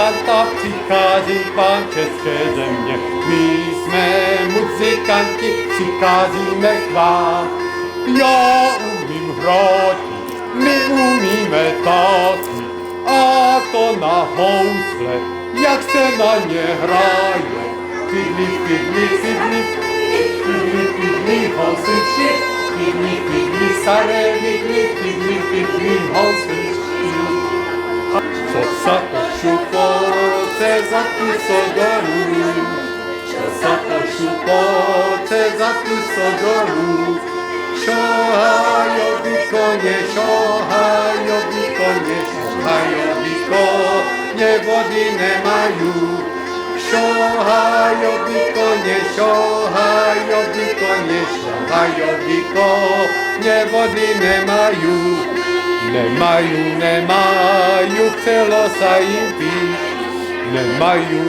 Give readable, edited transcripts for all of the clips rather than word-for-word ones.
muzykanta, přichází pán české země. My jsme muzikanti, přicházíme k vám. Já umím hrát, my umíme taky, a to na housle, jak se na ně hraje. Fidli, fidli, fidli, fidli, fidli, housličky, fidli, fidli, staré vidli, fidli, fidli, housličky. Co sa to šupoce za tu sodoru, čo sa to šupoce za tu sodoru. Šohajovi koně, šohajovi koně, šohajovi koně vody nemajú. Šohajovi koně, šohajovi koně, šohajovi koně vody nemajú. Nemajú, chcelo sa im piť.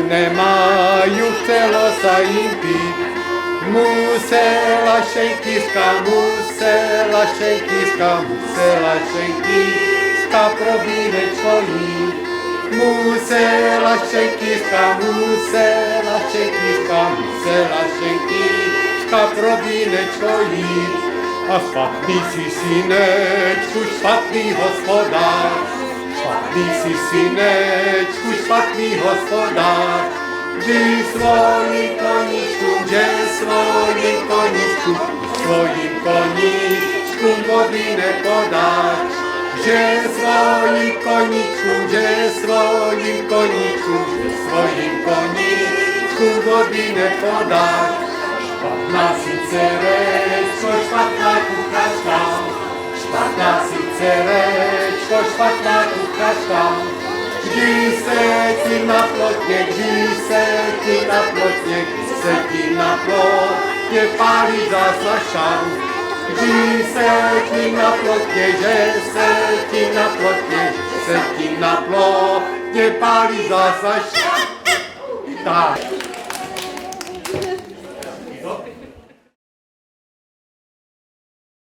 Nemajú, chcelo sa im piť. Musela šejkiska probírečko jít. Musela šejkiska probírečko jít. A špatný si synečku, špatný hospodár. Špatný si synečku, špatný hospodár. Vždy svojim koničku vody nepodáš. Že svojim koničku vody nepodáš. Špatná si cerečko, špatná kuchačka. Špatná si cerečko, špatná kuchačka. Vždy se ti na plotně pálí zaslašan. Vždy se ti na plotně pálí zaslašan. Tak.